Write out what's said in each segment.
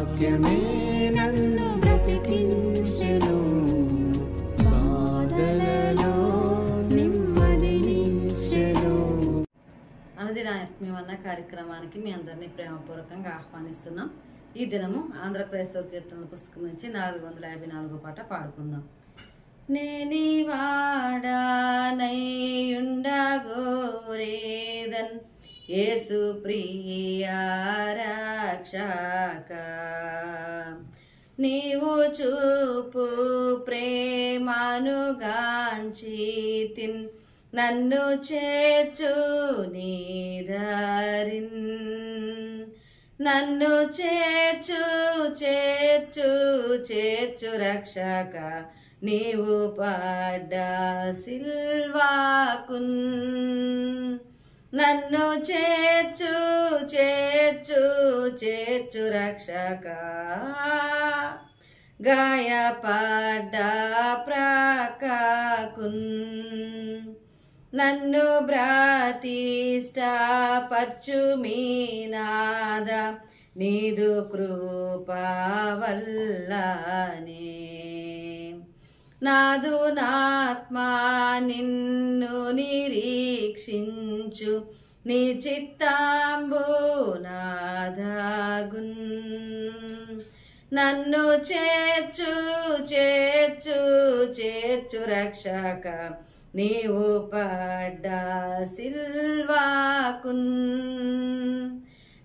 వాక్యమే నన్ను బ్రతికించెను, బాధలలో నెమ్మదినిచ్చెను. అనుదిన ఆత్మీయమన్న కార్యక్రమానికి మీ అందరినీ ప్రేమపూర్వకంగా ఆహ్వానిస్తున్నాం. ఈ దినము ఆంధ్ర క్రైస్తవ కీర్తనల పుస్తకం నుంచి 454 పాట పాడుకుందాం. నేని వాడానైయుండగోరేదన్ యేసు ప్రియా రక్షక, నీవు చూపు ప్రేమనుగాంచితిన్ నన్ను చేర్చు నీదరిన్, నన్ను చేర్చు చేర్చు చేర్చు రక్షక, నీవు పడ్డ సిల్వాకున్, నన్ను చేర్చు చేర్చు చేర్చు రక్షక, గాయపడ్డ ప్రక్కకున్, నన్ను బ్రాతిష్టపర్చు మీనాద నీదు కృపా వల్లనే, నాదు నాత్మా నిన్ను నిరీక్షించు నీ చిత్తాంబు నాదాగున్, నన్ను చేర్చు చేర్చు చేర్చు రక్షక, నీవు పడ్డ సిల్వాకున్,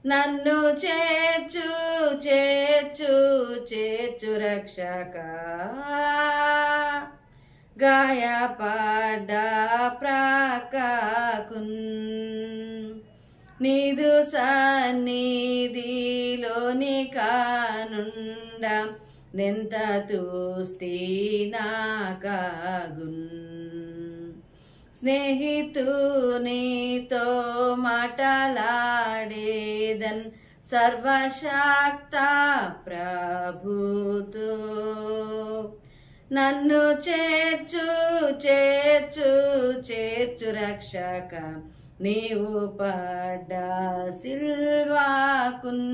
నన్ను చేర్చు చేర్చు చేర్చు రక్షక, గాయపడ్డ ప్రక్కకున్, నీదు సన్నిధిలోని కానుండ నెంత తుష్టి నాకాగున్, స్నేహితునితో మాటలాడేదన్ సర్వశక్త ప్రభుతో, నన్ను చేర్చు చేర్చు చేర్చు రక్షక, నీవు పడ్డ సిల్వాకున్,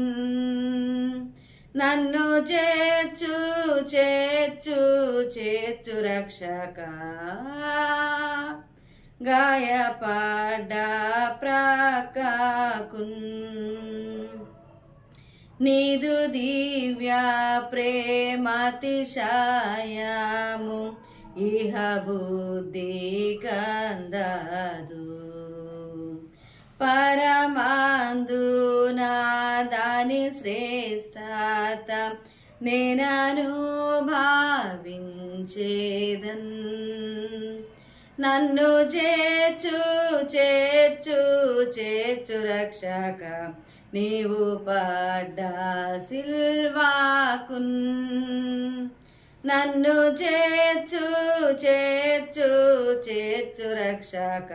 నన్ను చేర్చు చేర్చు చేర్చు రక్షక, గాయపడ్డ ప్రక్కకున్, నీదు దివ్య ప్రేమాతిశయము ఇహ బుద్ధి కందదు, పరమాందునా దాని శ్రేష్టత నేనను భావించేదన్, నన్ను చేర్చు చేర్చు చేర్చు రక్షక, నీవు పడ్డ సిల్వాకున్, నన్ను చేర్చు చేర్చు చేర్చు రక్షక,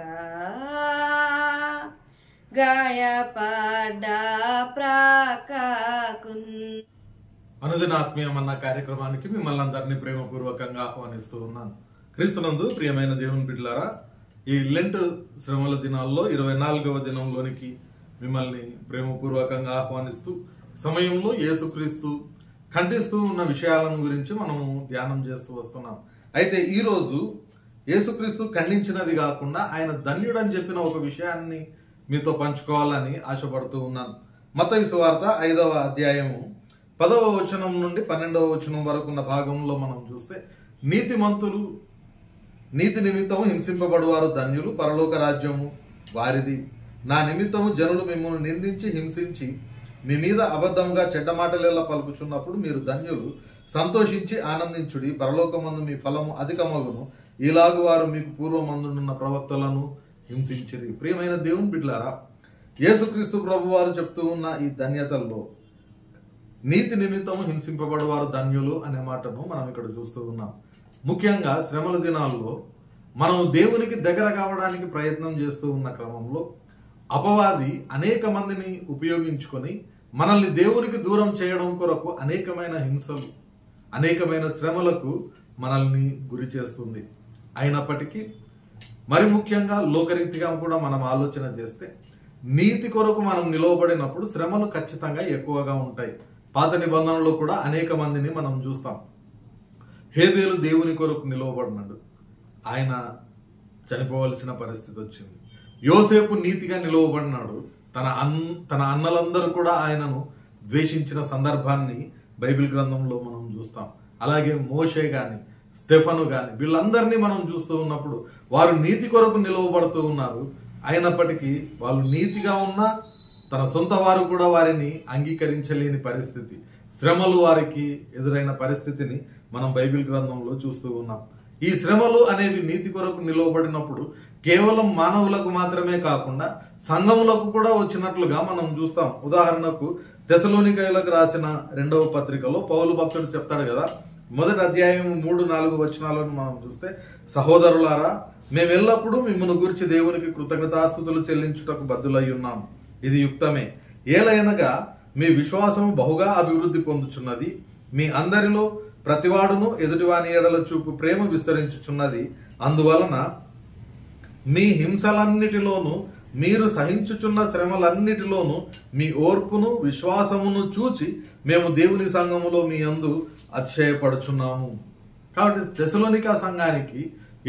గాయపడ్డ ప్రక్కకున్. అనుదిన ఆత్మీయమన్న కార్యక్రమానికి మిమ్మల్ని అందరినీ ప్రేమపూర్వకంగా ఆహ్వానిస్తూ ఉన్నాను. క్రీస్తునందు ప్రియమైన దేవుని బిడ్డలారా, ఈ లెంట్ శ్రమల దినాల్లో 24వ దినంలోనికి మిమ్మల్ని ప్రేమపూర్వకంగా ఆహ్వానిస్తూ సమయంలో యేసుక్రీస్తు ఖండిస్తూ ఉన్న విషయాలను గురించి మనము ధ్యానం చేస్తూ వస్తున్నాం. అయితే ఈరోజు యేసుక్రీస్తు ఖండించినది కాకుండా ఆయన ధన్యుడని చెప్పిన ఒక విషయాన్ని మీతో పంచుకోవాలని ఆశపడుతూ ఉన్నాను. మత్తయి సువార్త 5వ అధ్యాయము 10వ వచనం నుండి 12వ వచనం వరకు ఉన్న భాగంలో మనం చూస్తే, నీతిమంతులు నీతి నిమిత్తము హింసింపబడువారు ధన్యులు, పరలోక రాజ్యము వారిది. నా నిమిత్తము జనులు మిమ్మల్ని నిందించి హింసించి మీ మీద అబద్ధంగా చెడ్డ మాటలేలా పలుకుచున్నప్పుడు మీరు ధన్యులు, సంతోషించి ఆనందించుడి, పరలోకమందు మీ ఫలము అధికమగును. ఇలాగు వారు మీకు పూర్వమందున్న ప్రవక్తలను హింసించిరి. ప్రియమైన దేవుని బిడ్డలారా, యేసుక్రీస్తు ప్రభు వారు చెప్తూ ఉన్న ఈ ధన్యతల్లో నీతి నిమిత్తము హింసింపబడువారు ధన్యులు అనే మాటను మనం ఇక్కడ చూస్తూ ఉన్నాం. ముఖ్యంగా శ్రమల దినాల్లో మనం దేవునికి దగ్గర కావడానికి ప్రయత్నం చేస్తూ ఉన్న క్రమంలో అపవాది అనేక మందిని ఉపయోగించుకొని మనల్ని దేవునికి దూరం చేయడం కొరకు అనేకమైన హింసలు, అనేకమైన శ్రమలకు మనల్ని గురి చేస్తుంది. అయినప్పటికీ మరి ముఖ్యంగా లోకరీతిగా కూడా మనం ఆలోచన చేస్తే నీతి కొరకు మనం నిలవబడినప్పుడు శ్రమలు ఖచ్చితంగా ఎక్కువగా ఉంటాయి. పాత నిబంధనలో కూడా అనేక మందిని మనం చూస్తాం. హేబేలు దేవుని కొరకు నిలవబడినాడు, ఆయన చనిపోవలసిన పరిస్థితి వచ్చింది. యోసేపు నీతిగా నిలవబడినాడు, తన అన్నలందరూ కూడా ఆయనను ద్వేషించిన సందర్భాన్ని బైబిల్ గ్రంథంలో మనం చూస్తాం. అలాగే మోషే గాని స్టెఫను గాని వీళ్ళందరినీ మనం చూస్తూ ఉన్నప్పుడు వారు నీతి కొరకు నిలవబడుతూ ఉన్నారు. అయినప్పటికీ వాళ్ళు నీతిగా ఉన్నా తన సొంత వారు కూడా వారిని అంగీకరించలేని పరిస్థితి, శ్రమలు వారికి ఎదురైన పరిస్థితిని మనం బైబిల్ గ్రంథంలో చూస్తూ ఉన్నాం. ఈ శ్రమలు అనేవి నీతి కొరకు నిలవబడినప్పుడు కేవలం మానవులకు మాత్రమే కాకుండా సంఘములకు కూడా వచ్చినట్లుగా మనం చూస్తాం. ఉదాహరణకు తెసలోనికయులకు రాసిన 2వ పత్రికలో పౌలు భక్తుడు చెప్తాడు కదా, 1వ అధ్యాయం 3-4 వచనాలను మనం చూస్తే, సహోదరులారా, మేమెల్లప్పుడూ మిమ్మల్ని గురించి దేవునికి కృతజ్ఞతాస్తుతులు చెల్లించుటకు బద్దులై ఉన్నాం. ఇది యుక్తమే. ఏలయనగా మీ విశ్వాసం బహుగా అభివృద్ధి పొందుచున్నది, మీ అందరిలో ప్రతివాడును ఎదుటివాని ఎడల చూపు ప్రేమ విస్తరించుచున్నది. అందువలన మీ హింసలన్నిటిలోనూ మీరు సహించుచున్న శ్రమలన్నిటిలోనూ మీ ఓర్పును విశ్వాసమును చూచి మేము దేవుని సంఘములో మీ యందు అతిశయపడుచున్నాము. కాబట్టి తెసలోనికా సంఘానికి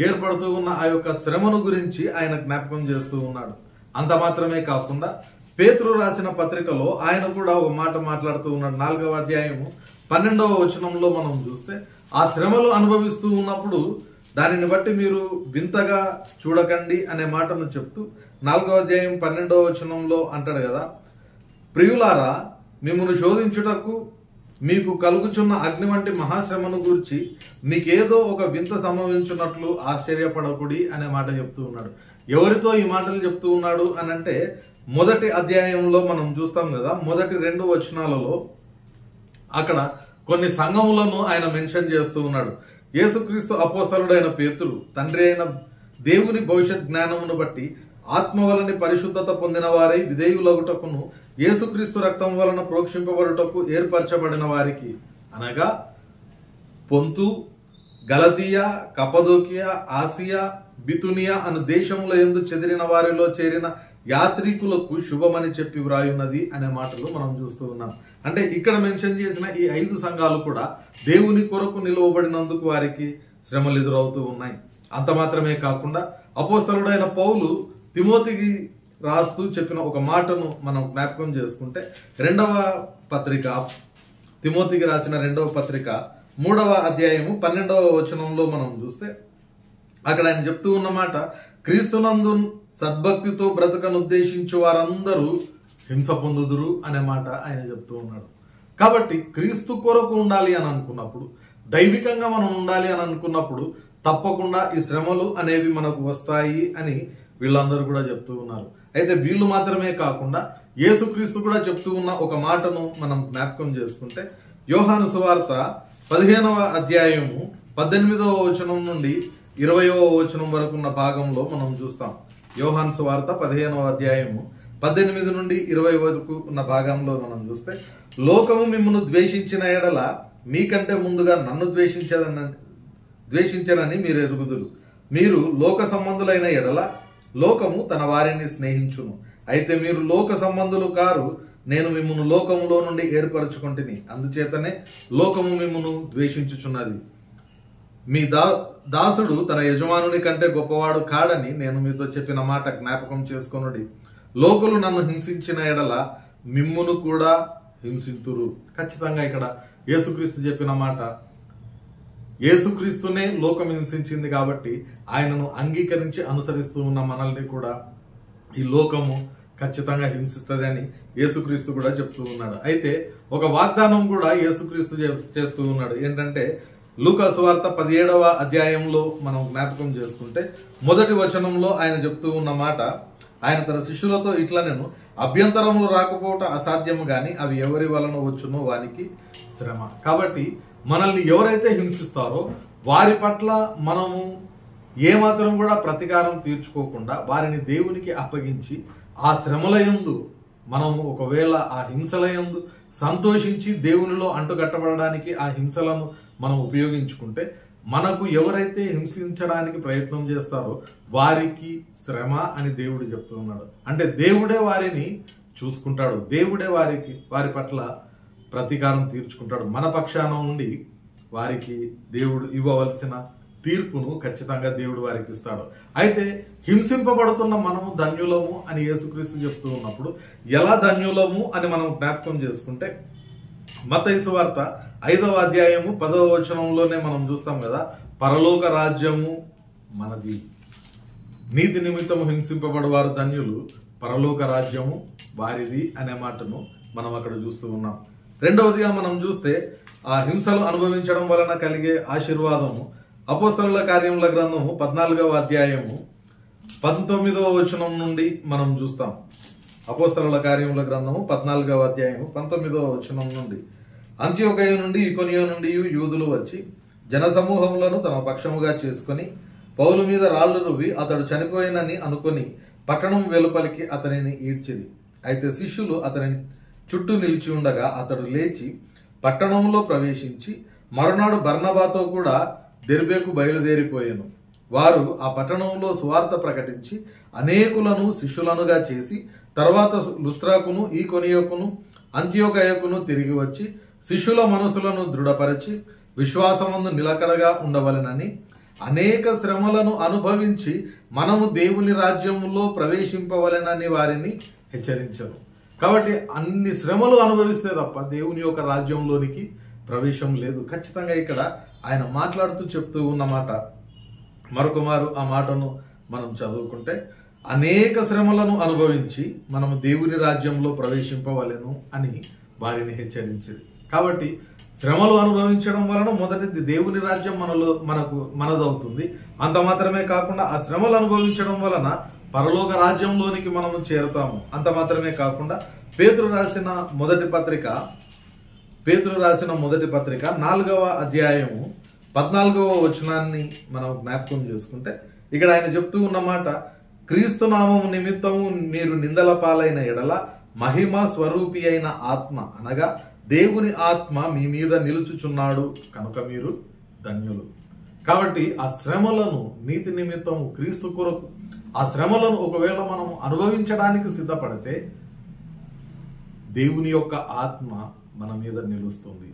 ఏర్పడుతూ ఉన్న ఆ యొక్క శ్రమను గురించి ఆయన జ్ఞాపకం చేస్తూ ఉన్నాడు. అంత మాత్రమే కాకుండా పేతురు రాసిన పత్రికలో ఆయన కూడా ఒక మాట మాట్లాడుతూ ఉన్నాడు. 4వ అధ్యాయము 12వ వచనంలో మనం చూస్తే, ఆ శ్రమలు అనుభవిస్తూ ఉన్నప్పుడు దానిని బట్టి మీరు వింతగా చూడకండి అనే మాటను చెప్తూ 4వ అధ్యాయం 12వ వచనంలో అంటాడు కదా, ప్రియులారా, మిమ్మల్ని శోధించుటకు మీకు కలుగుచున్న అగ్ని వంటి మహాశ్రమను గూర్చి మీకేదో ఒక వింత సంభవించున్నట్లు ఆశ్చర్యపడకుడి అనే మాట చెప్తూ ఉన్నాడు. ఎవరితో ఈ మాటలు చెప్తూ ఉన్నాడు అని అంటే, మొదటి అధ్యాయంలో మనం చూస్తాం కదా, మొదటి 2 వచనాలలో అక్కడ కొన్ని సంఘములను ఆయన మెన్షన్ చేస్తూ ఉన్నాడు. యేసుక్రీస్తు అపోస్తలుడైన పేతురు తండ్రి అయిన దేవుని భవిష్యత్ జ్ఞానమును బట్టి ఆత్మ వలని పరిశుద్ధత పొందిన వారై విధేయులగుటకును యేసుక్రీస్తు రక్తం వలన ప్రోక్షింపబడుటకు ఏర్పరచబడిన వారికి, అనగా పొంతు, గలతీయ, కపదోకియా, ఆసియా, బితునియా అను దేశముల యందు చెదిరిన వారిలో చేరిన యాత్రికులకు శుభమని చెప్పి వ్రాయున్నది అనే మాటలు మనం చూస్తూ ఉన్నాం. అంటే ఇక్కడ మెన్షన్ చేసిన ఈ 5 సంఘాలు కూడా దేవుని కొరకు నిలువబడినందుకు వారికి శ్రమలు ఎదురవుతూ ఉన్నాయి. అంత మాత్రమే కాకుండా అపోస్తలుడైన పౌలు తిమోతికి రాస్తూ చెప్పిన ఒక మాటను మనం జ్ఞాపకం చేసుకుంటే, 2వ పత్రిక, తిమోతికి రాసిన 2వ పత్రిక 3వ అధ్యాయము 12వ వచనంలో మనం చూస్తే అక్కడ ఆయన చెప్తూ ఉన్నమాట, క్రీస్తునందు సద్భక్తితో బ్రతకనుద్దేశించు వారందరూ హింస పొందుదురు అనే మాట ఆయన చెప్తూ ఉన్నాడు. కాబట్టి క్రీస్తు కొరకు ఉండాలి అని అనుకున్నప్పుడు, దైవికంగా మనం ఉండాలి అని అనుకున్నప్పుడు తప్పకుండా ఈ శ్రమలు అనేవి మనకు వస్తాయి అని వీళ్ళందరూ కూడా చెప్తూ ఉన్నారు. అయితే వీళ్ళు మాత్రమే కాకుండా యేసుక్రీస్తు కూడా చెప్తూ ఉన్న ఒక మాటను మనం జ్ఞాపకం చేసుకుంటే, యోహాను సువార్త 15వ అధ్యాయము 18వ వచనం నుండి 20వ వచనం వరకు ఉన్న భాగంలో మనం చూస్తాం. యోహాను సువార్త 15వ అధ్యాయము 18 నుండి 20 వరకు ఉన్న భాగంలో మనం చూస్తే, లోకము మిమ్మును ద్వేషించిన ఎడల మీకంటే ముందుగా నన్ను ద్వేషించనని మీరు ఎరుగుదురు. మీరు లోక సంబంధులైన ఎడల లోకము తన వారిని స్నేహించును. అయితే మీరు లోక సంబంధులు కారు, నేను మిమ్మును లోకములో నుండి ఏర్పరచుకుంటుని, అందుచేతనే లోకము మిమ్మును ద్వేషించుచున్నది. మీ దాసుడు తన యజమానుని కంటే గొప్పవాడు కాడని నేను మీతో చెప్పిన మాట జ్ఞాపకం చేసుకొనుడి. లోకులు నన్ను హింసించిన ఎడల మిమ్మును కూడా హింసింతురు. ఖచ్చితంగా ఇక్కడ యేసుక్రీస్తు చెప్పిన మాట, యేసుక్రీస్తునే లోకం హింసించింది కాబట్టి ఆయనను అంగీకరించి అనుసరిస్తూ ఉన్న మనల్ని కూడా ఈ లోకము ఖచ్చితంగా హింసిస్తుంది అని యేసుక్రీస్తు కూడా చెప్తూ ఉన్నాడు. అయితే ఒక వాగ్దానం కూడా యేసుక్రీస్తు చేస్తూ ఉన్నాడు. ఏంటంటే లూకా సువార్త 17వ అధ్యాయంలో మనం జ్ఞాపకం చేసుకుంటే, మొదటి వచనంలో ఆయన చెప్తూ ఉన్న మాట, ఆయన తన శిష్యులతో ఇట్లా, నేను అభ్యంతరములు రాకపోవటం అసాధ్యము గాని అవి ఎవరి వలన వచ్చునో వానికి శ్రమ. కాబట్టి మనల్ని ఎవరైతే హింసిస్తారో వారి పట్ల మనము ఏమాత్రం కూడా ప్రతీకారం తీర్చుకోకుండా వారిని దేవునికి అప్పగించి ఆ శ్రమల యందు మనము ఒకవేళ ఆ హింసల యందు సంతోషించి దేవునిలో అంటుకట్టబడడానికి ఆ హింసలను మనం ఉపయోగించుకుంటే, మనకు ఎవరైతే హింసించడానికి ప్రయత్నం చేస్తారో వారికి శ్రమ అని దేవుడు చెప్తూ ఉన్నాడు. అంటే దేవుడే వారిని చూసుకుంటాడు, దేవుడే వారి పట్ల ప్రతీకారం తీర్చుకుంటాడు. మన పక్షాన నుండి వారికి దేవుడు ఇవ్వవలసిన తీర్పును ఖచ్చితంగా దేవుడు వారికి ఇస్తాడు. అయితే హింసింపబడుతున్న మనము ధన్యులము అని యేసుక్రీస్తు చెప్తూ ఉన్నప్పుడు ఎలా ధన్యులము అని మనం జ్ఞాపకం చేసుకుంటే మత్తయి సువార్త 5వ అధ్యాయము 10వ వచనంలోనే మనం చూస్తాం కదా, పరలోక రాజ్యము మనది, నీతి నిమిత్తము హింసింపబడువారు ధన్యులు, పరలోక రాజ్యము వారిది అనే మాటను మనం అక్కడ చూస్తూ ఉన్నాం. రెండవదిగా మనం చూస్తే ఆ హింసలు అనుభవించడం వలన కలిగే ఆశీర్వాదము అపోస్తలుల కార్యముల గ్రంథము 14వ అధ్యాయము 19వ వచనం నుండి మనం చూస్తాం. అపోస్తలుల కార్యముల గ్రంథము 14వ అధ్యాయము 19వ వచనం నుండి, అంత్యోకయ నుండి ఇకొనియ నుండి యూదులు వచ్చి జనసమూహములను తమ పక్షముగా చేసుకొని పౌలు మీద రాళ్లు రువ్వి అతడు చనిపోయినని అనుకొని పట్టణం వెలుపలికి అతనిని ఈడ్చిరి. అయితే శిష్యులు అతని చుట్టూ నిలిచి ఉండగా అతడు లేచి పట్టణంలో ప్రవేశించి మరునాడు బర్నబాతో కూడా దెర్బేకు బయలుదేరిపోయాను. వారు ఆ పట్టణంలో సువార్త ప్రకటించి అనేకులను శిష్యులనుగా చేసి తర్వాత లుస్త్రాకును ఈకొనియకును అంత్యోకయకును తిరిగి వచ్చి శిష్యుల మనసులను దృఢపరచి విశ్వాసమందు నిలకడగా ఉండవలెనని అనేక శ్రమలను అనుభవించి మనము దేవుని రాజ్యంలో ప్రవేశింపవలెనని వారిని హెచ్చరించరు. కాబట్టి అన్ని శ్రమలు అనుభవిస్తే తప్ప దేవుని యొక్క రాజ్యంలోనికి ప్రవేశం లేదు. ఖచ్చితంగా ఇక్కడ ఆయన మాట్లాడుతూ చెప్తూ ఉన్నమాట మరొక మారు ఆ మాటను మనం చదువుకుంటే, అనేక శ్రమలను అనుభవించి మనము దేవుని రాజ్యంలో ప్రవేశింపవలెను అని వారిని హెచ్చరించింది. కాబట్టి శ్రమలు అనుభవించడం వలన మొదటిది దేవుని రాజ్యం మనదవుతుంది. అంత మాత్రమే కాకుండా ఆ శ్రమలు అనుభవించడం వలన పరలోక రాజ్యంలోనికి మనము చేరుతాము. అంత మాత్రమే కాకుండా పేతురు రాసిన మొదటి పత్రిక 4వ అధ్యాయము 14వ వచనాన్ని మనం జ్ఞాపకం చేసుకుంటే ఇక్కడ ఆయన చెప్తూ ఉన్నమాట, క్రీస్తు నామము నిమిత్తము మీరు నిందల పాలైన ఎడల మహిమ స్వరూపి అయిన ఆత్మ అనగా దేవుని ఆత్మ మీ మీద నిలుచుచున్నాడు కనుక మీరు ధన్యులు. కాబట్టి ఆ శ్రమలను నీతి నిమిత్తము క్రీస్తు కొరకు ఆ శ్రమలను ఒకవేళ మనం అనుభవించడానికి సిద్ధపడితే దేవుని యొక్క ఆత్మ మన మీద నిలుస్తుంది.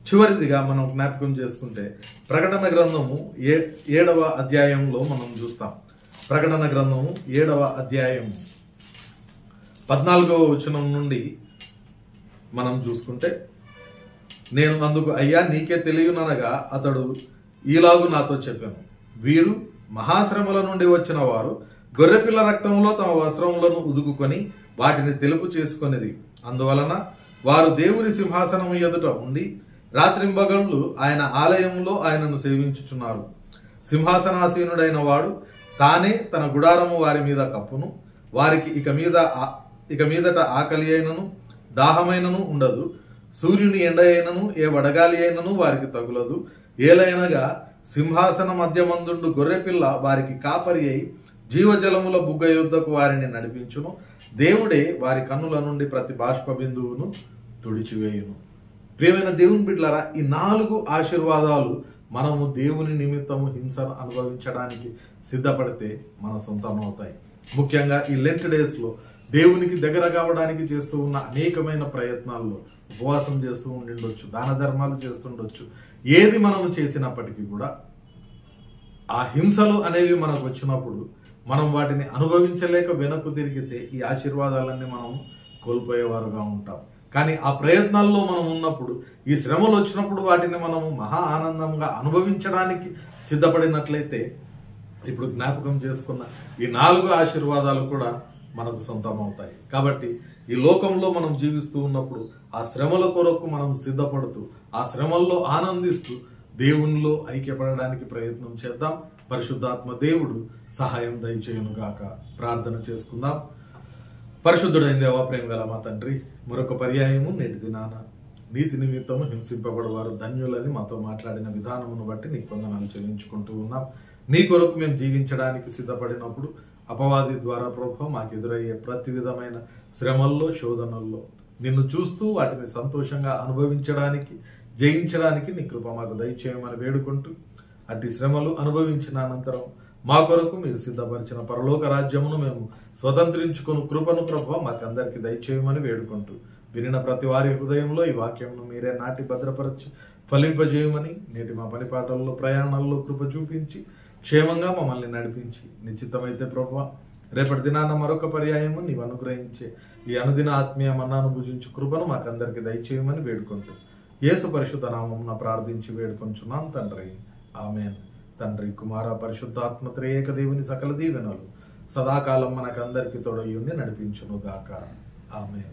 చివరిదిగా మనం జ్ఞాపకం చేసుకుంటే ప్రకటన గ్రంథము 7వ అధ్యాయంలో మనం చూస్తాం. ప్రకటన గ్రంథము 7వ అధ్యాయము 14వ వచనం నుండి మనం చూసుకుంటే, నేను అందుకు అయ్యా నీకే తెలియననగా అతడు ఈలాగు నాతో చెప్పాను, వీరు మహాశ్రమల నుండి వచ్చిన వారు గొర్రెపిల్ల రక్తంలో తమ వస్త్రములను ఉదుకుకొని వాటిని తెలుపు చేసుకొనిరి. అందువలన వారు దేవుని సింహాసనం ఎదుట ఉండి రాత్రింబగళ్ళు ఆయన ఆలయంలో ఆయనను సేవించుచున్నారు. సింహాసనాసీనుడైన వాడు తానే తన గుడారము వారి మీద కప్పును. వారికి ఇక మీదట ఆకలి అయినను దాహమైనను ఉండదు. సూర్యుని ఎండ అయినను ఏ వడగాలి అయినను వారికి తగులదు. ఏలైనగా సింహాసన మధ్యమందుండు గొర్రెపిల్ల వారికి కాపరి అయి జీవజలముల బుగ్గ యుద్ధకు వారిని నడిపించును. దేవుడే వారి కన్నుల నుండి ప్రతి బాష్ప బిందువును తుడిచివేయును. ప్రియమైన దేవుని బిడ్డలారా, ఈ 4 ఆశీర్వాదాలు మనము దేవుని నిమిత్తము హింసను అనుభవించడానికి సిద్ధపడితే మన సొంతం అవుతాయి. ముఖ్యంగా ఈ లెంట్ డేస్ లో దేవునికి దగ్గర కావడానికి చేస్తూ ఉన్న అనేకమైన ప్రయత్నాల్లో ఉపవాసం చేస్తూ ఉండిండొచ్చు, దాన ధర్మాలు చేస్తుండొచ్చు. ఏది మనము చేసినప్పటికీ కూడా ఆ హింసలు అనేవి మనకు వచ్చినప్పుడు మనం వాటిని అనుభవించలేక వెనక్కు తిరిగితే ఈ ఆశీర్వాదాలన్నీ మనం కోల్పోయేవారుగా ఉంటాం. కానీ ఆ ప్రయత్నాల్లో మనం ఉన్నప్పుడు, ఈ శ్రమలు వచ్చినప్పుడు వాటిని మనము మహా ఆనందంగా అనుభవించడానికి సిద్ధపడినట్లయితే ఇప్పుడు జ్ఞాపకం చేసుకున్న ఈ 4 ఆశీర్వాదాలు కూడా మనకు సొంతం అవుతాయి. కాబట్టి ఈ లోకంలో మనం జీవిస్తూ ఉన్నప్పుడు ఆ శ్రమల కొరకు మనం సిద్ధపడుతూ ఆ శ్రమల్లో ఆనందిస్తూ దేవునిలో ఐక్యపడడానికి ప్రయత్నం చేద్దాం. పరిశుద్ధాత్మ దేవుడు సహాయం దయచేయును గాక. ప్రార్థన చేసుకుందాం. పరిశుద్ధుడైన దేవా, ప్రేమ గల మా తండ్రి, మరొక పర్యాయము నేటి దినాన నీతి నిమిత్తము హింసింపబడేవారు ధన్యులని మాతో మాట్లాడిన విధానమును బట్టి నీకు వందనాలు చెల్లించుకుంటూ ఉన్నాం. నీ కొరకు మేము జీవించడానికి సిద్ధపడినప్పుడు అపవాది ద్వారా ప్రభు మాకు ఎదురయ్యే ప్రతి విధమైన శ్రమల్లో, శోధనల్లో నిన్ను చూస్తూ వాటిని సంతోషంగా అనుభవించడానికి, జయించడానికి నీ కృప మాకు దయచేయమని వేడుకుంటూ, అట్టి శ్రమలు అనుభవించిన అనంతరం మా కొరకు మీరు సిద్ధపరిచిన పరలోక రాజ్యమును మేము స్వతంత్రించుకుని కృపను ప్రభు మాకందరికి దయచేయమని వేడుకుంటూ వినిన ప్రతి వారి హృదయంలో ఈ వాక్యంను మీరే నాటి భద్రపరచి ఫలింపజేయమని నేటి మా పని పాటల్లో ప్రయాణాల్లో కృప చూపించి క్షేమంగా మమ్మల్ని నడిపించి నిశ్చితమైతే ప్రభువా రేపటి దినాన మరొక పర్యాయము నీవు అనుగ్రహించే ఈ అనుదిన ఆత్మీయ మన్నాను భుజించు కృపను మాకందరికి దయచేయమని వేడుకుంటూ యేసు పరిశుద్ధ నామమున ప్రార్థించి వేడుకొంచున్నాం తండ్రి. ఆమేన్. తండ్రి, కుమార, పరిశుద్ధాత్మ త్రియేక దేవుని సకల దీవెనలు సదాకాలం మనకందరికి తోడయుండి నడిపించును గాక. ఆమేన్.